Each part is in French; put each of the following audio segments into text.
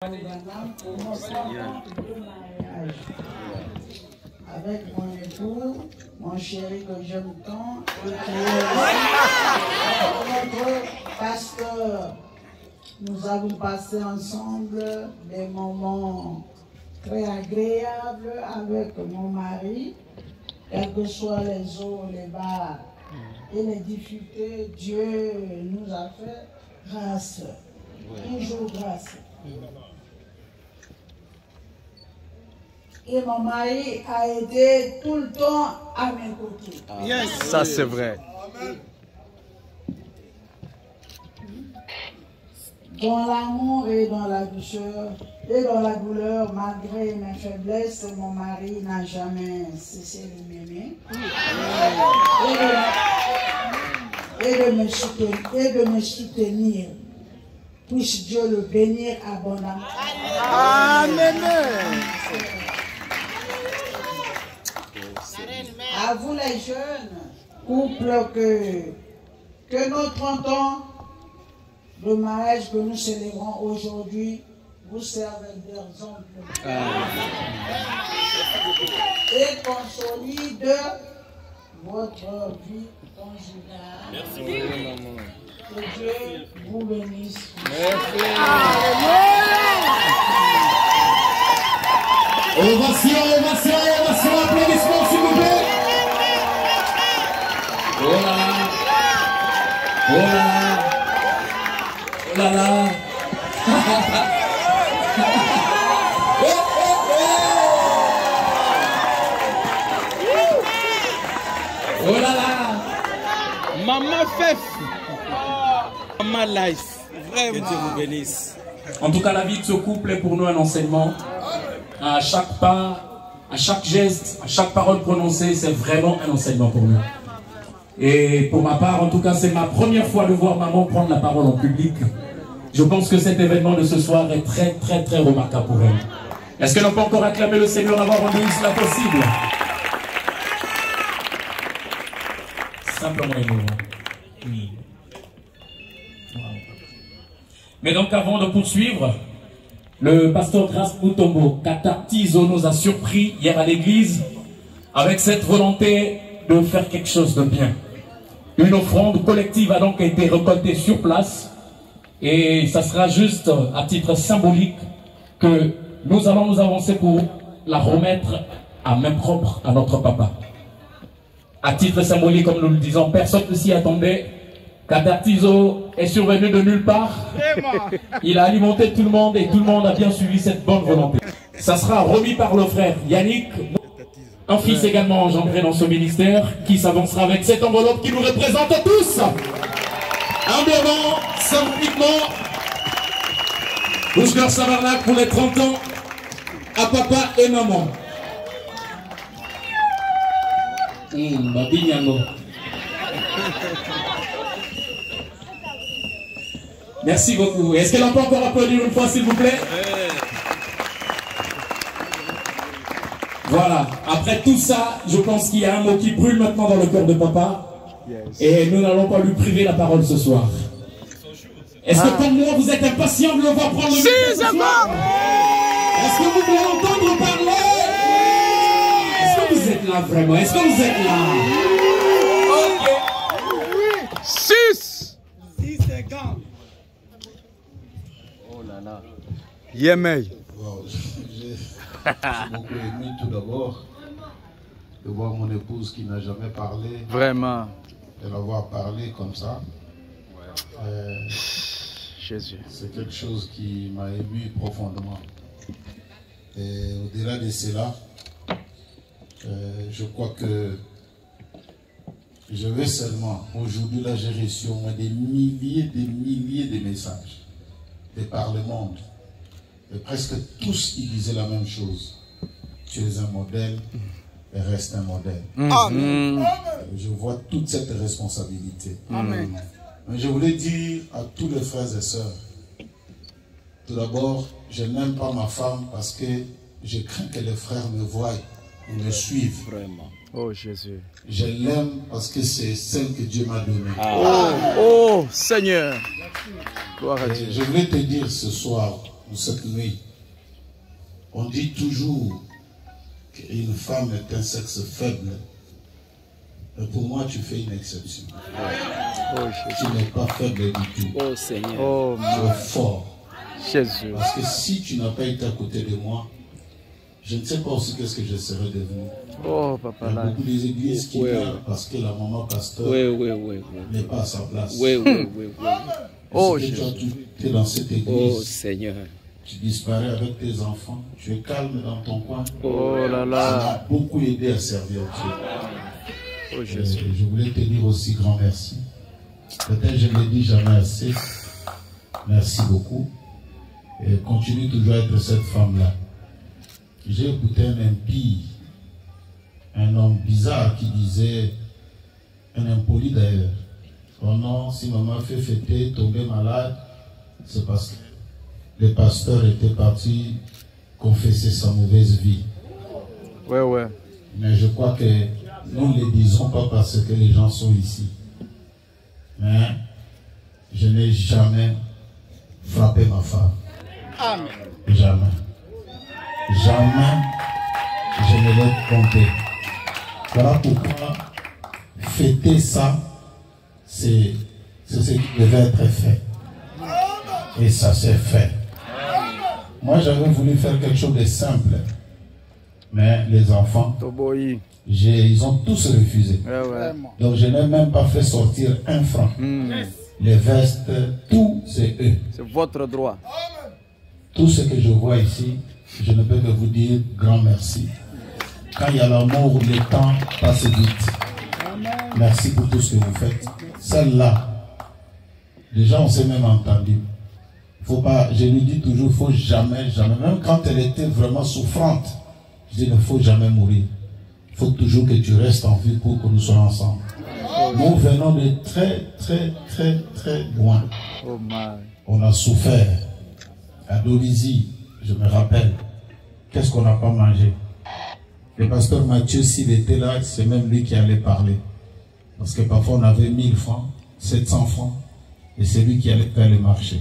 Pour mon certificat de mariage. Avec mon époux, mon chéri que j'aime tant, et qui est notre pasteur. Nous avons passé ensemble des moments très agréables avec mon mari, quels que soient les hauts, les bas et les difficultés. Dieu nous a fait grâce, toujours grâce. Et mon mari a été tout le temps à mes côtés. Yes. Ça c'est vrai. Dans l'amour et dans la douceur et dans la douleur, malgré mes faiblesses, mon mari n'a jamais cessé de m'aimer et de me soutenir. Puisse Dieu le bénir abondamment. Amen. À vous les jeunes couples que nos 30 ans de mariage que nous célébrons aujourd'hui vous servent d'exemple et consolide votre vie conjugale. Merci. Que Dieu vous bénisse. Merci. Ovation, applaudissements s'il vous plaît. Oh là là, oh là là, oh là là. Oh là là. Maman Fef. Maman Lice. Vraiment. Que Dieu vous bénisse. En tout cas, la vie de ce couple est pour nous un enseignement. À chaque pas, à chaque geste, à chaque parole prononcée, c'est vraiment un enseignement pour nous. Et pour ma part, en tout cas, c'est ma première fois de voir maman prendre la parole en public. Je pense que cet événement de ce soir est très remarquable pour elle. Est-ce qu'elle n'a pas encore acclamé le Seigneur avant rendu cela possible? Simplement émouvant. Oui. Mais donc, avant de poursuivre, le pasteur Grace Mutombo Katatizo nous a surpris hier à l'église avec cette volonté de faire quelque chose de bien. Une offrande collective a donc été récoltée sur place et ça sera juste à titre symbolique que nous allons nous avancer pour la remettre à main propre à notre papa. À titre symbolique, comme nous le disons, personne ne s'y attendait. Katatizo est survenu de nulle part. Il a alimenté tout le monde et tout le monde a bien suivi cette bonne volonté. Ça sera remis par le frère Yannick, un fils également engendré dans ce ministère, qui s'avancera avec cette enveloppe qui nous représente tous. Humblement, symboliquement, Rouge-Cœur Savarnac pour les 30 ans à papa et maman. Merci beaucoup. Est-ce qu'elle en peut encore applaudir une fois, s'il vous plaît? Voilà. Après tout ça, je pense qu'il y a un mot qui brûle maintenant dans le cœur de papa. Et nous n'allons pas lui priver la parole ce soir. Est-ce que comme moi, vous êtes impatient de le voir prendre le micro ce soir? Est-ce que vous voulez entendre parler? Est-ce que vous êtes là vraiment? Est-ce que vous êtes là? Ok. 6 secondes. Oh là là. Yemei. Wow, j'ai beaucoup aimé tout d'abord de voir mon épouse qui n'a jamais parlé. Vraiment. De la voir parler comme ça. Jésus. C'est quelque chose qui m'a ému profondément. Et au-delà de cela, je crois que je vais seulement, aujourd'hui là j'ai reçu au moins des milliers de messages de par le monde. Et presque tous ils disaient la même chose. Tu es un modèle et reste un modèle. Amen. Je vois toute cette responsabilité. Amen. Mais je voulais dire à tous les frères et sœurs, tout d'abord, je n'aime pas ma femme parce que je crains que les frères me voient ou me suivent. Vraiment. Oh Jésus. Je l'aime parce que c'est celle que Dieu m'a donnée. Oh Seigneur. Gloire à Dieu. Je voulais te dire ce soir, pour cette nuit. On dit toujours qu'une femme est un sexe faible. Mais pour moi, tu fais une exception. Oh, Jésus. Tu n'es pas faible du tout. Oh Seigneur. Oh, Tu es fort. Jésus. Parce que si tu n'as pas été à côté de moi, je ne sais pas aussi qu'est-ce que je serais devenu. Oh, Il Papa y a là. beaucoup d'églises qui Ouais, meurent parce que la maman pasteur Oui. n'est pas à sa place. Oui. Oh, Parce que tu as Jésus. tout été dans cette Oh église. Seigneur. Tu disparais avec tes enfants. Tu es calme dans ton coin. Oh là Ça là. m'a beaucoup aidé à servir Dieu. Oh, Et Jésus. je voulais te dire aussi grand merci. Peut-être je ne le dis jamais assez. Merci beaucoup. Et continue toujours à être cette femme-là. J'ai écouté un impie, un homme bizarre qui disait, un impoli d'ailleurs, oh non, si maman fait fêter, tomber malade, c'est parce que le pasteur était parti confesser sa mauvaise vie. Ouais. Mais je crois que nous ne le disons pas parce que les gens sont ici. Mais je n'ai jamais frappé ma femme. Amen. Jamais. Jamais je ne l'ai trompé. Voilà pourquoi fêter ça, c'est ce qui devait être fait. Et ça s'est fait. Moi, j'avais voulu faire quelque chose de simple. Mais les enfants, Toboyi. ils ont tous refusé. Ouais. Donc je n'ai même pas fait sortir un franc. Les vestes, tout c'est eux. C'est votre droit. Tout ce que je vois ici, je ne peux que vous dire grand merci. Quand il y a l'amour, le temps passe vite. Merci pour tout ce que vous faites. Celle-là, déjà on s'est même entendu. Faut pas, je lui dis toujours, il ne faut jamais, même quand elle était vraiment souffrante, je dis, il ne faut jamais mourir. Il faut toujours que tu restes en vie pour que nous soyons ensemble. Nous venons de très loin. Oh my. On a souffert. À Dolisie, je me rappelle. Qu'est-ce qu'on n'a pas mangé? Le pasteur Mathieu, s'il était là, c'est même lui qui allait parler. Parce que parfois on avait 1000 francs, 700 francs. Et c'est lui qui allait faire le marché.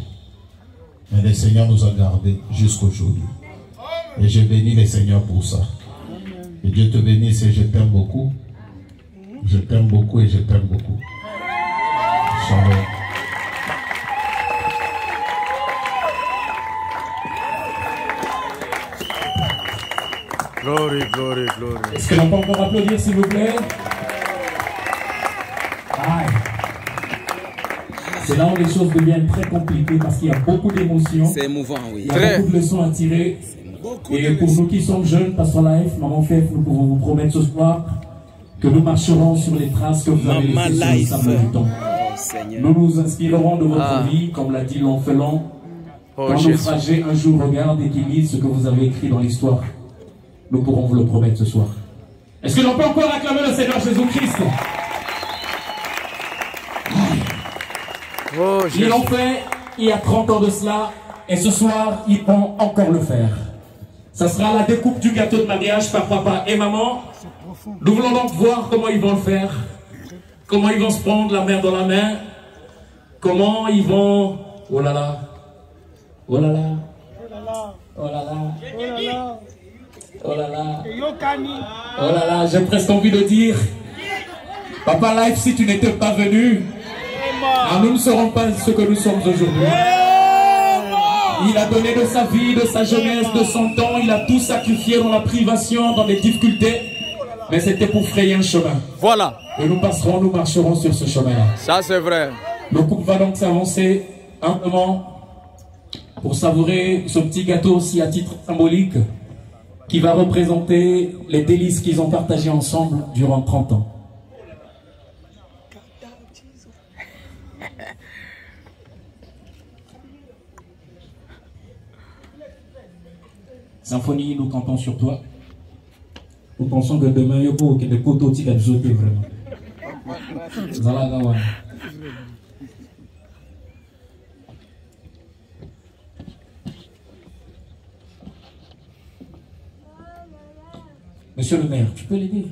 Mais le Seigneur nous a gardés jusqu'aujourd'hui. Et je bénis le Seigneur pour ça. Et Dieu te bénisse et je t'aime beaucoup. Je t'aime beaucoup et je t'aime beaucoup. Shalom. Glory. Est-ce que l'on peut encore applaudir, s'il vous plaît? Aïe. C'est là où les choses deviennent très compliquées parce qu'il y a beaucoup d'émotions. C'est émouvant, oui. Il y a beaucoup de leçons à tirer. Et pour nous qui sommes jeunes, Pasteur Life, Maman Fef, nous pouvons vous promettre ce soir que nous marcherons sur les traces que vous avez laissées sur le sable du temps. Nous nous inspirerons de votre vie, comme l'a dit l'orphelin. Oh, Quand Jésus. naufragés un jour regardent et qu'ils lisent ce que vous avez écrit dans l'histoire, nous pourrons vous le promettre ce soir. Est-ce que l'on peut encore acclamer le Seigneur Jésus-Christ? Oh, Ils Jésus. l'ont fait il y a 30 ans de cela, et ce soir, ils vont encore le faire. Ça sera la découpe du gâteau de mariage par papa et maman. Nous voulons donc voir comment ils vont le faire, comment ils vont se prendre la mère dans la main, comment ils vont... Oh là là, oh là là, oh là là, oh là là, oh là là, j'ai presque envie de dire, Papa Life, si tu n'étais pas venu, nous ne serons pas ce que nous sommes aujourd'hui. Il a donné de sa vie, de sa jeunesse, de son temps. Il a tout sacrifié dans la privation, dans les difficultés. Mais c'était pour frayer un chemin. Voilà. Et nous passerons, nous marcherons sur ce chemin-là. Ça, c'est vrai. Le couple va donc s'avancer humblement pour savourer ce petit gâteau aussi à titre symbolique qui va représenter les délices qu'ils ont partagées ensemble durant 30 ans. Symphonie, nous comptons sur toi. Nous pensons que demain, il y a beaucoup de poteaux qui vont jeter vraiment. Zalagawa. Monsieur le maire, tu peux l'aider?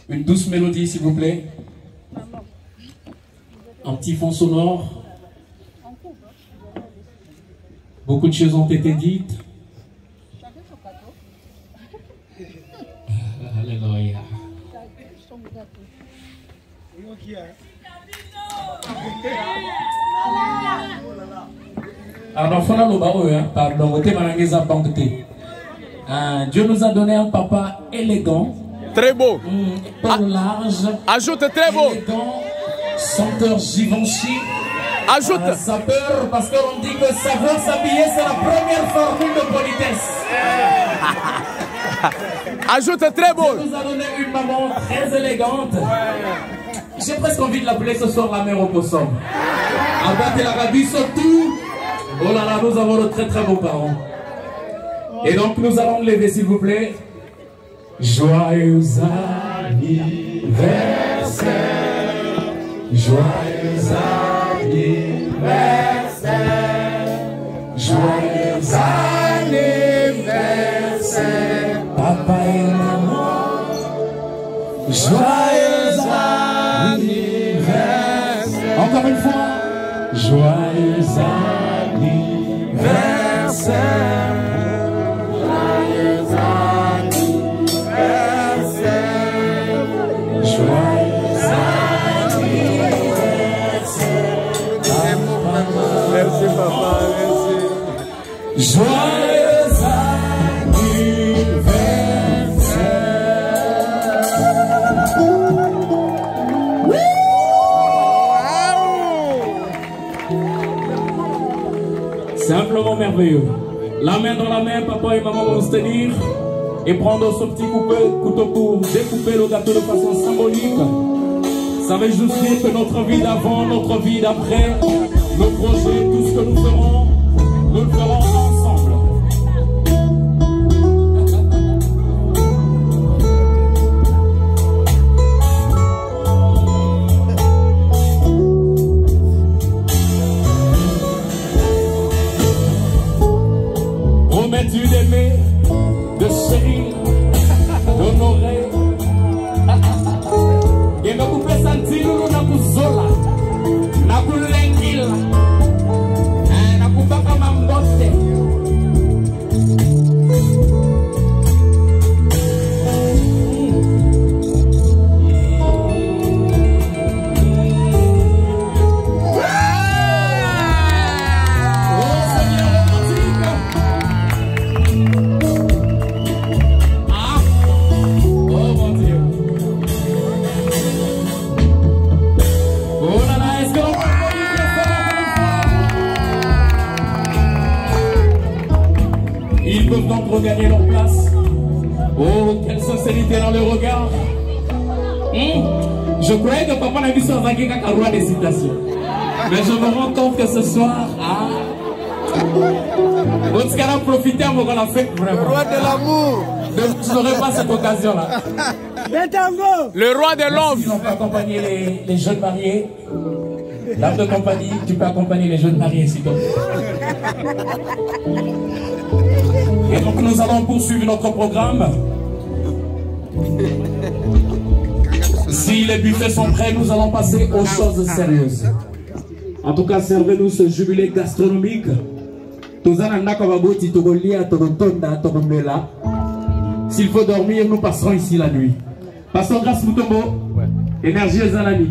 Une Une douce mélodie, s'il vous plaît. Un petit fond sonore. Beaucoup de choses ont été dites. Alléluia. Alors, pardon, Dieu nous a donné un papa élégant. Très beau. Large. Ajoute très beau. Élégant, senteur Givenchy. Ajoute. Sapeur, parce qu'on dit que savoir s'habiller, c'est la première formule de politesse. Ajoute très beau. Dieu nous a donné une maman très élégante. J'ai presque envie de l'appeler ce soir la mère au possum. Abattez la rabie surtout. Oh là là, nous avons de très très beaux parents. Et donc nous allons lever s'il vous plaît. Joyeux anniversaire. Joyeux anniversaire. Joyeux anniversaire. Papa et maman. Joyeux anniversaire. Encore une fois. Joyeux anniversaire. Joyeux anniversaire. Joyeux anniversaire. Merci papa, merci. Joyeux simplement merveilleux. La main dans la main, papa et maman vont se tenir et prendre ce petit couteau pour découper le gâteau de façon symbolique. Ça veut juste dire que notre vie d'avant, notre vie d'après, nos projets, tout ce que nous ferons, nous le ferons ensemble. Promets-tu d'aimer, de chérir, d'honorer? Et me couper sentir nous na kuzola, na kulengila, na kubaka mambote. Ils peuvent donc regagner leur place. Oh, quelle sincérité dans le regard. Je croyais que papa n'a vu sur Zagé Kakaroua des citations. Mais je me rends compte que ce soir, notre cara a profité avant qu'on a fait vraiment. Le roi de l'amour. Je n'aurais pas cette occasion-là. Le roi de l'homme. On peut accompagner les jeunes mariés. Dame de compagnie, tu peux accompagner les jeunes mariés, s'il te plaît. Et donc nous allons poursuivre notre programme. Si les buffets sont prêts, nous allons passer aux choses sérieuses. En tout cas, servez-nous ce jubilé gastronomique. S'il faut dormir, nous passerons ici la nuit. Pasteur Grâce Mutombo, énergie et Zalani.